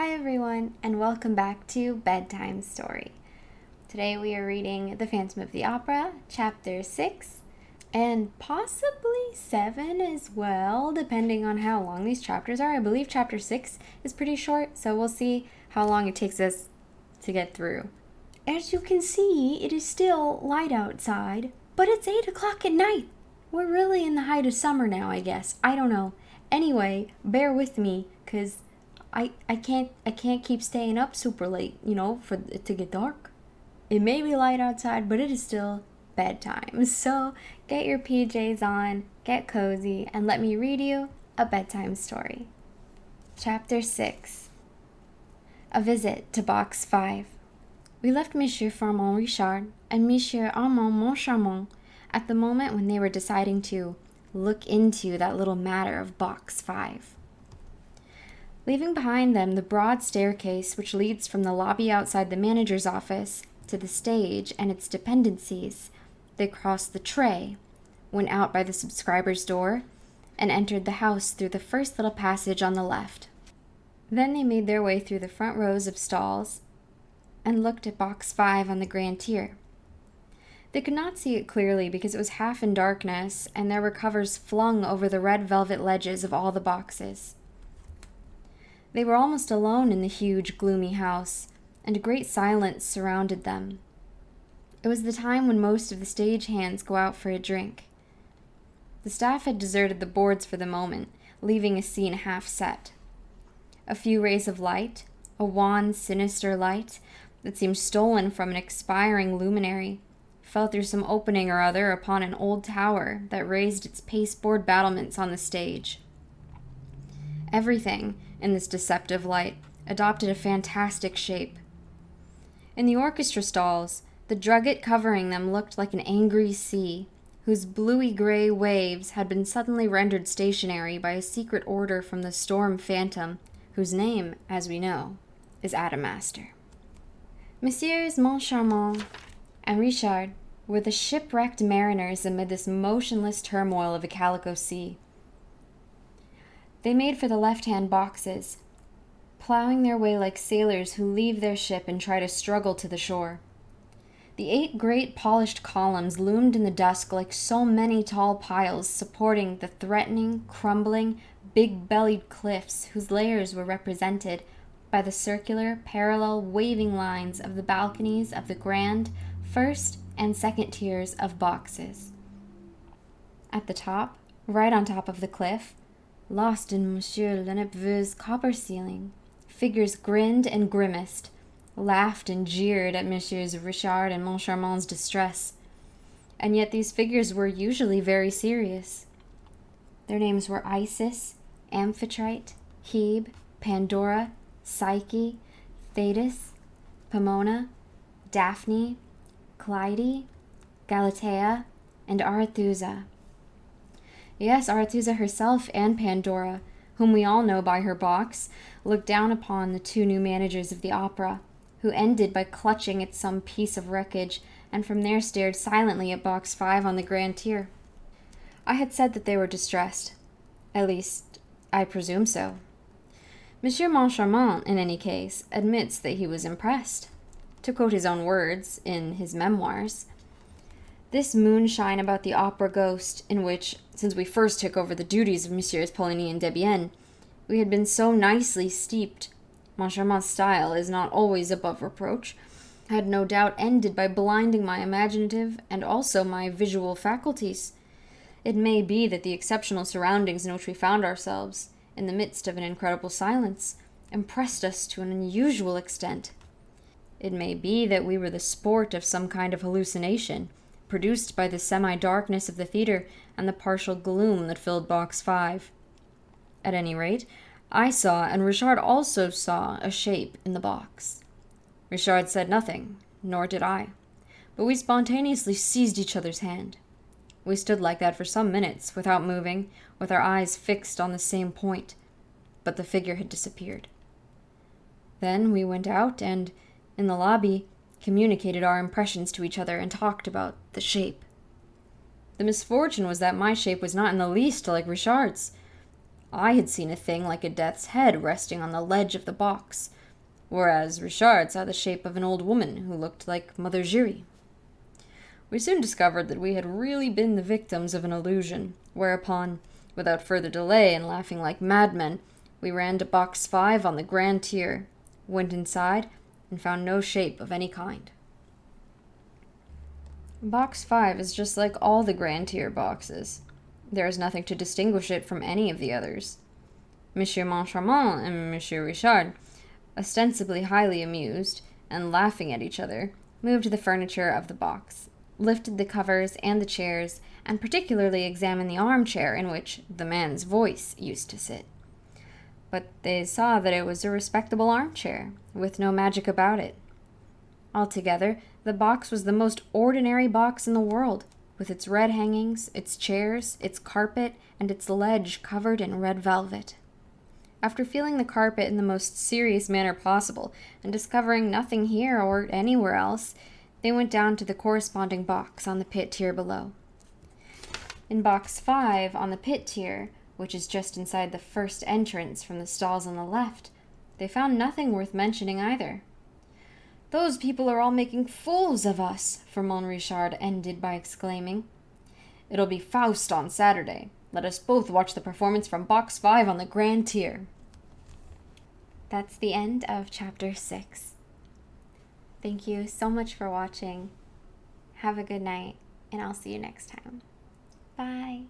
Hi everyone, and welcome back to Bedtime Story. Today we are reading The Phantom of the Opera, Chapter 6, and possibly 7 as well, depending on how long these chapters are. I believe Chapter 6 is pretty short, so we'll see how long it takes us to get through. As you can see, it is still light outside, but it's 8 o'clock at night. We're really in the height of summer now, I guess. I don't know. Anyway, bear with me, because I can't keep staying up super late, for it to get dark. It may be light outside, but it is still bedtime. So get your PJs on, get cozy, and let me read you a bedtime story. Chapter 6. A visit to Box 5. We left Monsieur Farmand Richard and Monsieur Armand Moncharmant at the moment when they were deciding to look into that little matter of Box 5. Leaving behind them the broad staircase which leads from the lobby outside the manager's office to the stage and its dependencies, they crossed the tray, went out by the subscriber's door, and entered the house through the first little passage on the left. Then they made their way through the front rows of stalls and looked at Box 5 on the grand tier. They could not see it clearly because it was half in darkness, and there were covers flung over the red velvet ledges of all the boxes. They were almost alone in the huge, gloomy house, and a great silence surrounded them. It was the time when most of the stage hands go out for a drink. The staff had deserted the boards for the moment, leaving a scene half set. A few rays of light, a wan, sinister light that seemed stolen from an expiring luminary, fell through some opening or other upon an old tower that raised its pasteboard battlements on the stage. Everything, in this deceptive light, adopted a fantastic shape. In the orchestra stalls, the drugget covering them looked like an angry sea, whose bluey-gray waves had been suddenly rendered stationary by a secret order from the storm phantom, whose name, as we know, is Adamastor. Messieurs Moncharmant and Richard were the shipwrecked mariners amid this motionless turmoil of a calico sea. They made for the left-hand boxes, plowing their way like sailors who leave their ship and try to struggle to the shore. The 8 great polished columns loomed in the dusk like so many tall piles supporting the threatening, crumbling, big-bellied cliffs whose layers were represented by the circular, parallel, waving lines of the balconies of the grand first and second tiers of boxes. At the top, right on top of the cliff, lost in Monsieur Lenepveu's copper ceiling, figures grinned and grimaced, laughed and jeered at Messieurs Richard and Moncharmant's distress, and yet these figures were usually very serious. Their names were Isis, Amphitrite, Hebe, Pandora, Psyche, Thetis, Pomona, Daphne, Clyde, Galatea, and Arethusa. Yes, Arethusa herself and Pandora, whom we all know by her box, looked down upon the 2 new managers of the opera, who ended by clutching at some piece of wreckage, and from there stared silently at Box 5 on the grand tier. I had said that they were distressed. At least, I presume so. Monsieur Moncharmant, in any case, admits that he was impressed. To quote his own words in his memoirs, "This moonshine about the opera ghost, in which, since we first took over the duties of Messieurs Poligny and Debienne, we had been so nicely steeped, Moncharmant's style is not always above reproach, had no doubt ended by blinding my imaginative and also my visual faculties. It may be that the exceptional surroundings in which we found ourselves, in the midst of an incredible silence, impressed us to an unusual extent. It may be that we were the sport of some kind of hallucination, produced by the semi-darkness of the theater and the partial gloom that filled Box 5. At any rate, I saw, and Richard also saw, a shape in the box. Richard said nothing, nor did I, but we spontaneously seized each other's hand. We stood like that for some minutes, without moving, with our eyes fixed on the same point, but the figure had disappeared. Then we went out, and, in the lobby, communicated our impressions to each other and talked about the shape. The misfortune was that my shape was not in the least like Richard's. I had seen a thing like a death's head resting on the ledge of the box, whereas Richard saw the shape of an old woman who looked like Mother Giry. We soon discovered that we had really been the victims of an illusion, whereupon, without further delay and laughing like madmen, we ran to box 5 on the grand tier, went inside, and found no shape of any kind. Box 5 is just like all the grand tier boxes. There is nothing to distinguish it from any of the others. Monsieur Moncharmant and Monsieur Richard, ostensibly highly amused, and laughing at each other, moved the furniture of the box, lifted the covers and the chairs, and particularly examined the armchair in which the man's voice used to sit. But they saw that it was a respectable armchair, with no magic about it. Altogether, the box was the most ordinary box in the world, with its red hangings, its chairs, its carpet, and its ledge covered in red velvet. After feeling the carpet in the most serious manner possible, and discovering nothing here or anywhere else, they went down to the corresponding box on the pit tier below. In box 5, on the pit tier, which is just inside the first entrance from the stalls on the left, they found nothing worth mentioning either. "Those people are all making fools of us," Firmin Richard ended by exclaiming. "It'll be Faust on Saturday. Let us both watch the performance from box 5 on the grand tier." That's the end of chapter 6. Thank you so much for watching. Have a good night, and I'll see you next time. Bye.